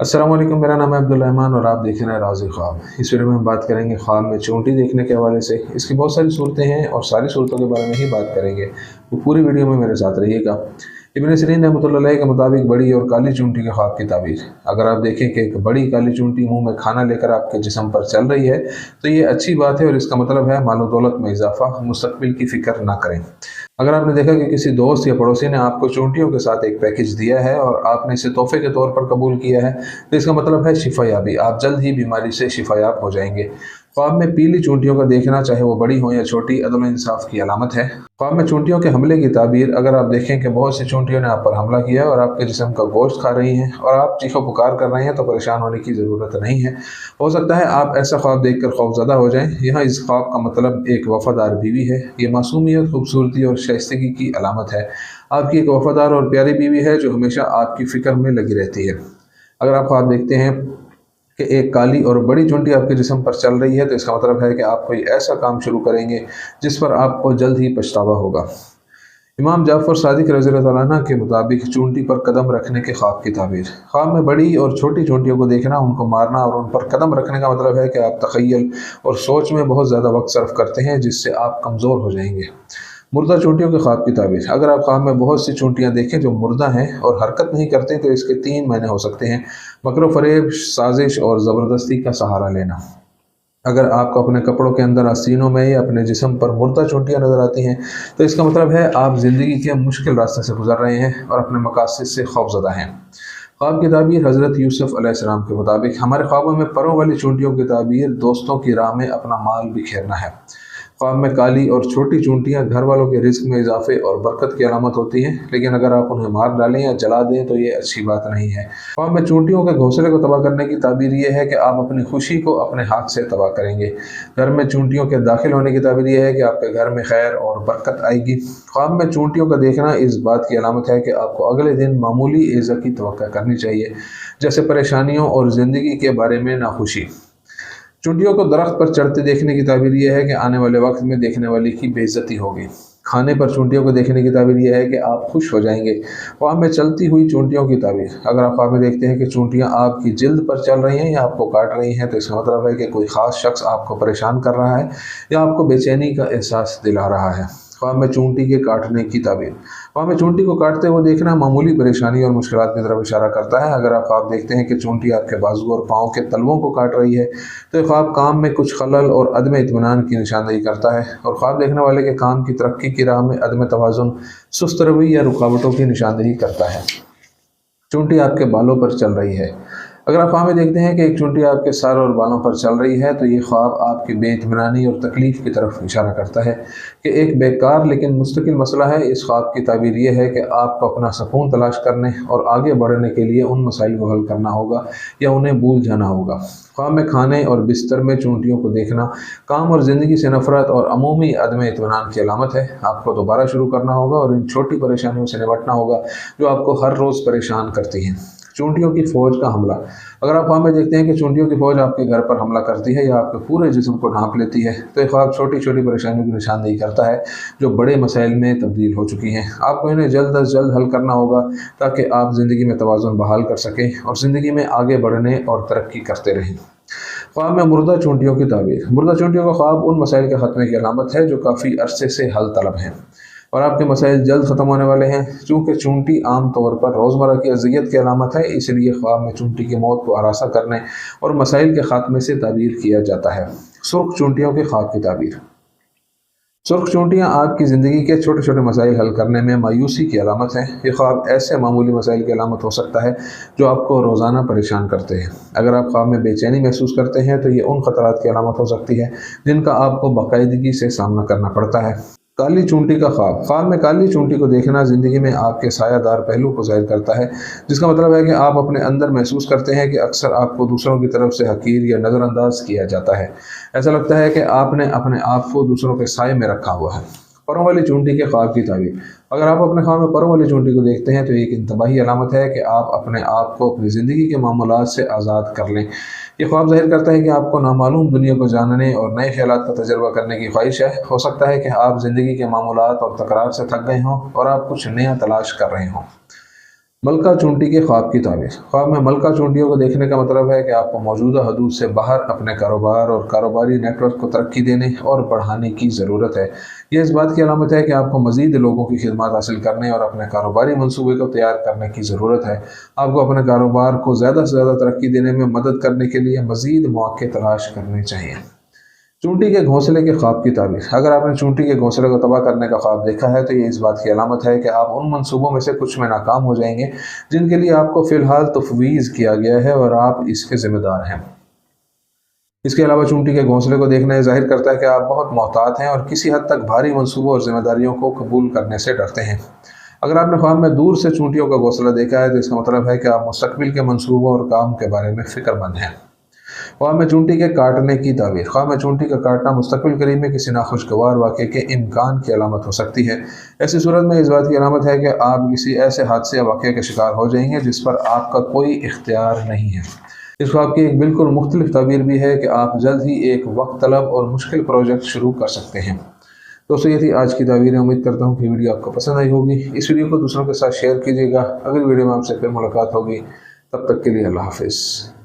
अस्सलाम वालेकुम। मेरा नाम है अब्दुल रहमान और आप देख रहे हैं राज़ी ख्वाब। इस वीडियो में हम बात करेंगे ख्वाब में चूंटी देखने के हवाले से। इसकी बहुत सारी सूरतें हैं और सारी सूरतों के बारे में ही बात करेंगे, तो पूरी वीडियो में मेरे साथ रहिएगा। इब्न सीरीन रहमतुल्लाह अलैह के मुताबिक बड़ी और काली चूंटी के ख्वाब की ताबीर। अगर आप देखें कि एक बड़ी काली चूंटी मुंह में खाना लेकर आपके जिस्म पर चल रही है तो ये अच्छी बात है और इसका मतलब है मालो दौलत में इजाफा, मुस्तकबिल की फ़िक्र ना करें। अगर आपने देखा कि किसी दोस्त या पड़ोसी ने आपको चूंटियों के साथ एक पैकेज दिया है और आपने इसे तोहफे के तौर पर कबूल किया है तो इसका मतलब है शिफायाबी, आप जल्द ही बीमारी से शिफायाब हो जाएंगे। ख्वाब में पीली चूंटियों का देखना, चाहे वो बड़ी हो या छोटी, अदल इंसाफ की अलामत है। ख्वाब में चूंटियों के हमले की ताबीर। अगर आप देखें कि बहुत सी चूंटियों ने आप पर हमला किया और आपके जिस्म का गोश्त खा रही हैं और आप चीखो पुकार कर रहे हैं तो परेशान होने की ज़रूरत नहीं है। हो सकता है आप ऐसा ख्वाब देखकर खौफज़दा हो जाएं। यहाँ इस ख्वाब का मतलब एक वफादार बीवी है। ये मासूमियत, खूबसूरती और शाइस्तगी की अलामत है। आपकी एक वफादार और प्यारी बीवी है जो हमेशा आपकी फ़िक्र में लगी रहती है। अगर आप ख्वाब देखते हैं कि एक काली और बड़ी चूंटी आपके जिस्म पर चल रही है तो इसका मतलब है कि आप कोई ऐसा काम शुरू करेंगे जिस पर आपको जल्द ही पछतावा होगा। इमाम जाफ़र सादिक रज़ी अल्लाह अन्हु के मुताबिक चूंटी पर कदम रखने के ख्वाब की ताबीर। ख्वाब में बड़ी और छोटी चूंटियों को देखना, उनको मारना और उन पर कदम रखने का मतलब है कि आप तख़य्युल और सोच में बहुत ज़्यादा वक्त सर्फ करते हैं जिससे आप कमज़ोर हो जाएंगे। मुर्दा चूंटियों के ख्वाब की ताबीर। अगर आप ख्वाब में बहुत सी चूंटियाँ देखें जो मुर्दा हैं और हरकत नहीं करती तो इसके 3 मायने हो सकते हैं: मकरो फ़रेब, साजिश और ज़बरदस्ती का सहारा लेना। अगर आपको अपने कपड़ों के अंदर आस्तीनों में या अपने जिस्म पर मुर्दा चूंटियाँ नज़र आती हैं तो इसका मतलब है आप ज़िंदगी के मुश्किल रास्ते से गुजर रहे हैं और अपने मकासद से खौफज़दा हैं। ख्वाब की ताबीर। हज़रत यूसुफ़ अलैहिस्सलाम के मुताबिक हमारे ख्वाबों में परों वाली चूंटियों की ताबीर दोस्तों की राह में अपना माल बिखेरना है। ख्वाब में काली और छोटी चूंटियाँ घर वालों के रिस्क में इजाफे और बरकत की अलामत होती हैं, लेकिन अगर आप उन्हें मार डालें या जला दें तो ये अच्छी बात नहीं है। ख्वाब में चूंटियों के घोंसले को तबाह करने की ताबीर ये है कि आप अपनी खुशी को अपने हाथ से तबाह करेंगे। घर में चूंटियों के दाखिल होने की ताबीर यह है कि आपके घर में खैर और बरकत आएगी। ख्वाब में चूंटियों का देखना इस बात की अलामत है कि आपको अगले दिन मामूली ईज़ा की तवक्को करनी चाहिए, जैसे परेशानियों और ज़िंदगी के बारे में नाखुशी। चूंटियों को दरख्त पर चढ़ते देखने की ताबीर यह है कि आने वाले वक्त में देखने वाले की बेइज्जती होगी। खाने पर चूंटियों को देखने की ताबीर यह है कि आप खुश हो जाएंगे। ख्वाब में चलती हुई चूंटियों की ताबीर। अगर आप ख्वाब में देखते हैं कि चूंटियां आपकी जिल्द पर चल रही हैं या आपको काट रही हैं तो इसका मतलब है कि कोई ख़ास शख्स आपको परेशान कर रहा है या आपको बेचैनी का एहसास दिला रहा है। ख्वाब में चूंटी के काटने की ताबीर। ख्वाब में चूंटी को काटते हुए देखना मामूली परेशानी और मुश्किलात की तरफ इशारा करता है। अगर आप ख्वाब देखते हैं कि चूंटी आपके बाजू और पाँव के तलवों को काट रही है तो ख्वाब काम में कुछ खलल और अदम इत्मीनान की निशानदेही करता है और ख्वाब देखने वाले के काम की तरक्की की राह में अदम तवाज़ुन, सुस्त रवैया या रुकावटों की निशानदेही करता है। चूंटी आपके बालों पर चल रही है। अगर आप ख्वाब में देखते हैं कि एक चूंटी आपके सर और बालों पर चल रही है तो ये ख्वाब आपकी बेइत्मीनानी और तकलीफ़ की तरफ इशारा करता है कि एक बेकार लेकिन मुस्तकिल मसला है। इस ख्वाब की ताबीर ये है कि आपको अपना सुकून तलाश करने और आगे बढ़ने के लिए उन मसाइल को हल करना होगा या उन्हें भूल जाना होगा। ख्वाब में खाने और बिस्तर में चूंटियों को देखना काम और ज़िंदगी से नफ़रत और अमूमी अदम इत्मीनान की अलामत है। आपको दोबारा शुरू करना होगा और इन छोटी परेशानियों से निपटना होगा जो आपको हर रोज़ परेशान करती हैं। चूंटियों की फ़ौज का हमला। अगर आप ख्वाब में देखते हैं कि चूंटियों की फ़ौज आपके घर पर हमला करती है या आपके पूरे जिस्म को ढांप लेती है तो ये ख्वाब छोटी छोटी परेशानियों की निशानदेही करता है जो बड़े मसाइल में तब्दील हो चुकी हैं। आपको इन्हें जल्द अज जल्द हल करना होगा ताकि आप ज़िंदगी में तवाज़ुन बहाल कर सकें और ज़िंदगी में आगे बढ़ने और तरक्की करते रहें। ख्वाब में मुर्दा चूंटियों की ताबीर। मुर्दा चूंटियों का ख्वाब उन मसाइल के ख़त्मे की अलामत है जो काफ़ी अरसे से हल तलब हैं और आपके मसाइल जल्द ख़त्म होने वाले हैं। चूँकि चूंटी आम तौर पर रोज़मर्रा की अज़ियत की अलामत है, इसलिए ख्वाब में चूंटी की मौत को हरासा करने और मसाइल के ख़ात्मे से ताबीर किया जाता है। सुर्ख चूंटियों के ख्वाब की ताबीर। सुर्ख चूंटियाँ आपकी ज़िंदगी के छोटे छोटे मसाइल हल करने में मायूसी की अलामत है। ये ख्वाब ऐसे मामूली मसाइल की अलामत हो सकता है जो आपको रोज़ाना परेशान करते हैं। अगर आप ख्वाब में बेचैनी महसूस करते हैं तो ये उन ख़तरात की अलामत हो सकती है जिनका आपको बाकायदगी से सामना करना पड़ता है। काली चूंटी का ख्वाब। ख्वाब में काली चूंटी को देखना ज़िंदगी में आपके सायादार पहलू को ज़ाहिर करता है, जिसका मतलब है कि आप अपने अंदर महसूस करते हैं कि अक्सर आपको दूसरों की तरफ से हकीर या नज़रअंदाज किया जाता है। ऐसा लगता है कि आपने अपने आप को दूसरों के साए में रखा हुआ है। परों वाली चूंटी के ख्वाब की ताबीर। अगर आप अपने ख्वाब में परों वाली चूंटी को देखते हैं तो एक इंतबाही अलामत है कि आप अपने आप को अपनी ज़िंदगी के मामूलात से आज़ाद कर लें। ये ख्वाब ज़ाहिर करता है कि आपको नामालूम दुनिया को जानने और नए ख्यालात का तजर्बा करने की ख्वाहिश है। हो सकता है कि आप ज़िंदगी के मामूलात और तकरार से थक गए हों और आप कुछ नया तलाश कर रहे हों। मलका चूंटी के ख्वाब की ताबीर। ख्वाब में मलका चूंटियों को देखने का मतलब है कि आपको मौजूदा हदूद से बाहर अपने कारोबार और कारोबारी नेटवर्क को तरक्की देने और बढ़ाने की ज़रूरत है। यह इस बात की अलामत है कि आपको मज़ीद लोगों की खिदमत हासिल करने और अपने कारोबारी मनसूबे को तैयार करने की ज़रूरत है। आपको अपने कारोबार को ज़्यादा से ज़्यादा तरक्की देने में मदद करने के लिए मज़ीद मौके तलाश करने चाहिए। चूंटी के घोंसले के ख्वाब की ताबीर। अगर आपने चूंटी के घोंसले को तबाह करने का ख्वाब देखा है तो ये इस बात की अलामत है कि आप उन मंसूबों में से कुछ में नाकाम हो जाएंगे जिनके लिए आपको फ़िलहाल तफवीज़ किया गया है और आप इसके ज़िम्मेदार हैं। इसके अलावा चूंटी के घोंसले को देखना यह जाहिर करता है कि आप बहुत मोहतात हैं और किसी हद तक भारी मंसूबों और जिम्मेदारियों को कबूल करने से डरते हैं। अगर आपने ख्वाब में दूर से चूंटियों का घोंसला देखा है तो इसका मतलब है कि आप मुस्तकबिल के मंसूबों और काम के बारे में फ़िक्रमंद हैं। ख्वाब में चूंटी के काटने की ताबीर। ख्वाब में चूंटी का काटना मुस्तकबिल करीब में किसी नाखुशगवार वाक़े के इम्कान की अलामत हो सकती है। ऐसी सूरत में इस बात की अलामत है कि आप किसी ऐसे हादसे या वाक़े के शिकार हो जाएंगे जिस पर आपका कोई इख्तियार नहीं है। इस ख्वाब की एक बिल्कुल मुख्तलिफ ताबीर भी है कि आप जल्द ही एक वक्त तलब और मुश्किल प्रोजेक्ट शुरू कर सकते हैं। दोस्तों ये थी आज की ताबीरें। उम्मीद करता हूँ कि वीडियो आपको पसंद आई होगी। इस वीडियो को दूसरों के साथ शेयर कीजिएगा। अगली वीडियो में आपसे फिर मुलाकात होगी। तब तक के लिए अल्लाह हाफिज़।